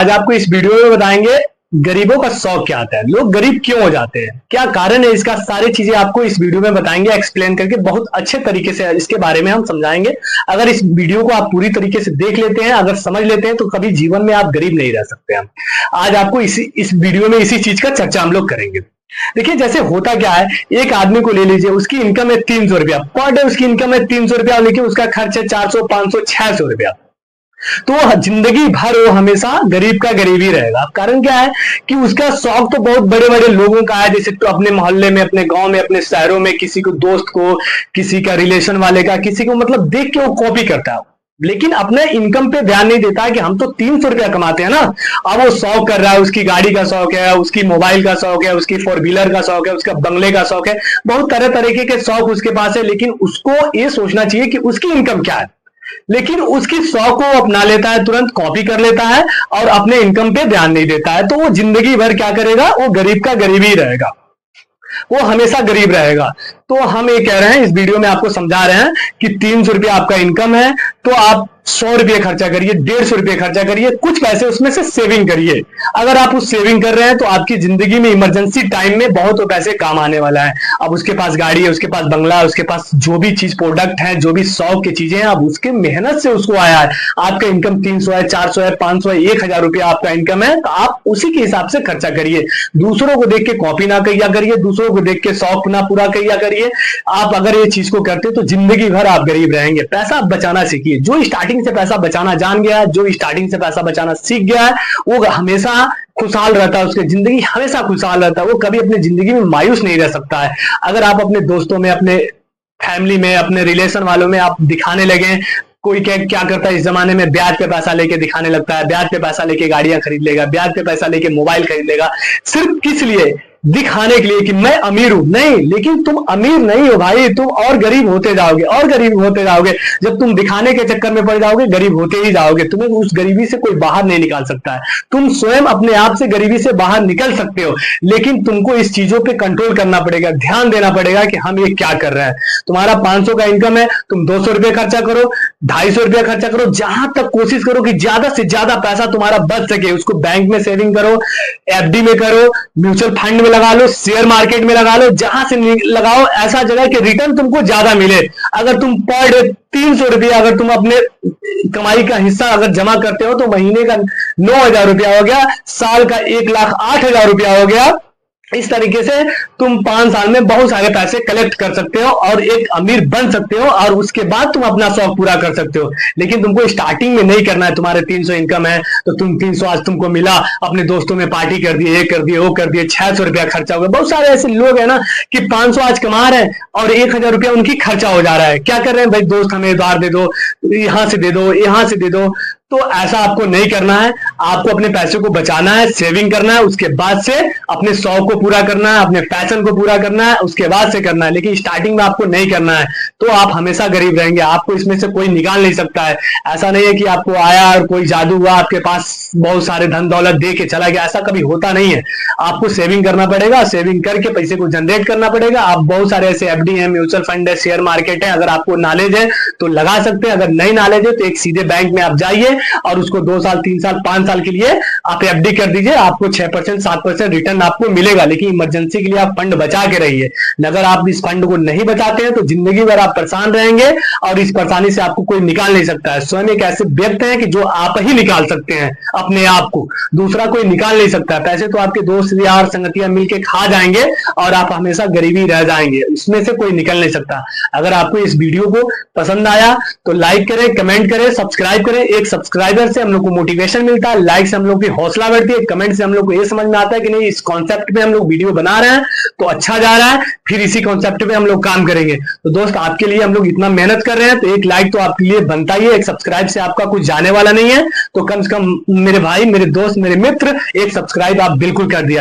आज आपको इस वीडियो में बताएंगे गरीबों का शौक क्या आता है, लोग गरीब क्यों हो जाते हैं, क्या कारण है इसका, सारी चीजें आपको इस वीडियो में बताएंगे एक्सप्लेन करके बहुत अच्छे तरीके से इसके बारे में हम समझाएंगे। अगर इस वीडियो को आप पूरी तरीके से देख लेते हैं, अगर समझ लेते हैं तो कभी जीवन में आप गरीब नहीं रह सकते हैं। आज आपको इस वीडियो में इसी चीज का चर्चा हम लोग करेंगे। देखिए जैसे होता क्या है, एक आदमी को ले लीजिए, उसकी इनकम है 300 रुपया पर डे, उसकी इनकम है 300 रुपया, लेकिन उसका खर्च है 400, 500, 600 रुपया। तो जिंदगी भर वो हमेशा गरीब का गरीब ही रहेगा। कारण क्या है कि उसका शौक तो बहुत बड़े बड़े लोगों का है, जैसे तो अपने मोहल्ले में, अपने गांव में, अपने शहरों में, किसी को दोस्त को, किसी का रिलेशन वाले का, किसी को मतलब देख के वो कॉपी करता है, लेकिन अपने इनकम पे ध्यान नहीं देता है कि हम तो 300 रुपया कमाते हैं ना। अब वो शौक कर रहा है, उसकी गाड़ी का शौक है, उसकी मोबाइल का शौक है, उसकी 4 व्हीलर का शौक है, उसका बंगले का शौक है, बहुत तरह तरीके के शौक उसके पास है। लेकिन उसको ये सोचना चाहिए कि उसकी इनकम क्या है, लेकिन उसकी शौक को अपना लेता है, तुरंत कॉपी कर लेता है और अपने इनकम पे ध्यान नहीं देता है। तो वो जिंदगी भर क्या करेगा, वो गरीब का गरीब ही रहेगा, वो हमेशा गरीब रहेगा। तो हम ये कह रहे हैं, इस वीडियो में आपको समझा रहे हैं कि 300 रुपया आपका इनकम है, तो आप 100 रुपये खर्चा करिए, 150 रुपये खर्चा करिए, कुछ पैसे उसमें से सेविंग करिए। अगर आप उस सेविंग कर रहे हैं तो आपकी जिंदगी में इमरजेंसी टाइम में बहुत पैसे काम आने वाला है। अब उसके पास गाड़ी है, उसके पास बंगला है, उसके पास जो भी चीज प्रोडक्ट है, जो भी शौक की चीजें हैं, अब उसके मेहनत से उसको आया है। आपका इनकम 300 है, 400 है, 500 है, 1000 रुपया आपका इनकम है, तो आप उसी के हिसाब से खर्चा करिए। दूसरों को देख के कॉपी ना किया करिए, दूसरों को देख के शौक ना पूरा किया करिए। आप अगर ये चीज को करते तो जिंदगी भर आप गरीब रहेंगे। पैसा बचाना सीखिए। जो स्टार्टिंग से पैसा बचाना जान गया है, जो स्टार्टिंग से पैसा बचाना सीख गया है, वो हमेशा खुशहाल रहता है, उसकी जिंदगी हमेशा खुशहाल रहता है, वो कभी अपनी जिंदगी में मायूस नहीं रह सकता है। अगर आप अपने दोस्तों में, अपने फैमिली में, अपने रिलेशन वालों में आप दिखाने लगे, कोई क्या करता है इस जमाने में, ब्याज पे पैसा लेके दिखाने लगता है, ब्याज पे पैसा लेके गाड़ियां खरीद लेगा, ब्याज पे पैसा लेके मोबाइल खरीद लेगा, सिर्फ किस लिए, दिखाने के लिए कि मैं अमीर हूं। नहीं, लेकिन तुम अमीर नहीं हो भाई, तुम और गरीब होते जाओगे, और गरीब होते जाओगे। जब तुम दिखाने के चक्कर में पड़ जाओगे, गरीब होते ही जाओगे। तुम्हें उस गरीबी से कोई बाहर नहीं निकाल सकता है। तुम स्वयं अपने आप से गरीबी से बाहर निकल सकते हो, लेकिन तुमको इस चीजों पे कंट्रोल करना पड़ेगा, ध्यान देना पड़ेगा कि हम ये क्या कर रहे हैं। तुम्हारा 500 का इनकम है, तुम 200 रुपये खर्चा करो, 250 रुपया खर्चा करो, जहां तक कोशिश करो कि ज्यादा से ज्यादा पैसा तुम्हारा बच सके। उसको बैंक में सेविंग करो, एफडी में करो, म्यूचुअल फंड में लगा लो, शेयर मार्केट में लगा लो, जहां से लगाओ ऐसा जगह कि रिटर्न तुमको ज्यादा मिले। अगर तुम पर डे 300 रुपया अगर तुम अपने कमाई का हिस्सा अगर जमा करते हो तो महीने का 9,000 रुपया हो गया, साल का 1,08,000 रुपया हो गया। इस तरीके से तुम 5 साल में बहुत सारे पैसे कलेक्ट कर सकते हो और एक अमीर बन सकते हो, और उसके बाद तुम अपना शौक पूरा कर सकते हो। लेकिन तुमको स्टार्टिंग में नहीं करना है। तुम्हारे 300 इनकम है तो तुम 300 आज तुमको मिला, अपने दोस्तों में पार्टी कर दिए, ये कर दिए, वो कर दिए, 600 रुपया खर्चा हो गया। बहुत सारे ऐसे लोग हैं ना कि 500 आज कमा रहे हैं और 1,000 रुपया उनकी खर्चा हो जा रहा है। क्या कर रहे हैं भाई, दोस्त हमें उधार दे दो, यहां से दे दो, यहां से दे दो। तो ऐसा आपको नहीं करना है। आपको अपने पैसे को बचाना है, सेविंग करना है, उसके बाद से अपने शौक को पूरा करना है, अपने पैशन को पूरा करना है, उसके बाद से करना है। लेकिन स्टार्टिंग में आपको नहीं करना है, तो आप हमेशा गरीब रहेंगे। आपको इसमें से कोई निकाल नहीं सकता है। ऐसा नहीं है कि आपको आया और कोई जादू हुआ, आपके पास बहुत सारे धन दौलत दे के चला गया, ऐसा कभी होता नहीं है। आपको सेविंग करना पड़ेगा, सेविंग करके पैसे को जनरेट करना पड़ेगा। आप बहुत सारे ऐसे एफडी है, म्यूचुअल फंड है, शेयर मार्केट है, अगर आपको नॉलेज है तो लगा सकते हैं। अगर नहीं नॉलेज है तो एक सीधे बैंक में आप जाइए और उसको 2 साल, 3 साल, 5 साल के लिए आप एफडी कर दीजिए। आपको 6%, 7% रिटर्न आपको मिलेगा। लेकिन इमरजेंसी के लिए आप फंड बचा के रहिए। अगर आप इस फंड को नहीं बचाते हैं तो जिंदगी भर आप परेशान रहेंगे और इस परेशानी से आपको कोई निकाल नहीं सकता है। स्वयं एक ऐसे व्यक्ति हैं कि जो आप ही निकाल सकते हैं अपने आप को, दूसरा कोई निकाल नहीं सकता। पैसे तो आपके दोस्त यार संगतियां मिलके खा जाएंगे और आप हमेशा गरीबी रह जाएंगे, इसमें से कोई निकल नहीं सकता। अगर आपको इस वीडियो को पसंद आया तो लाइक करें, कमेंट करें, सब्सक्राइब करें। एक सब्सक्राइबर से हम लोग को मोटिवेशन मिलता है, लाइक से हम लोग की हौसला बढ़ती है, कमेंट से हम लोग को ये समझ में आता है कि नहीं इस कॉन्सेप्ट पे हम लोग वीडियो बना रहे हैं तो अच्छा जा रहा है, फिर इसी कॉन्सेप्ट पे हम लोग काम करेंगे। तो दोस्त आपके लिए हम लोग इतना मेहनत कर रहे हैं तो एक लाइक तो आपके लिए बनता ही है। एक सब्सक्राइब से आपका कुछ जाने वाला नहीं है, तो कम से कम मेरे भाई, मेरे दोस्त, मेरे मित्र, एक सब्सक्राइब आप बिल्कुल कर दिया।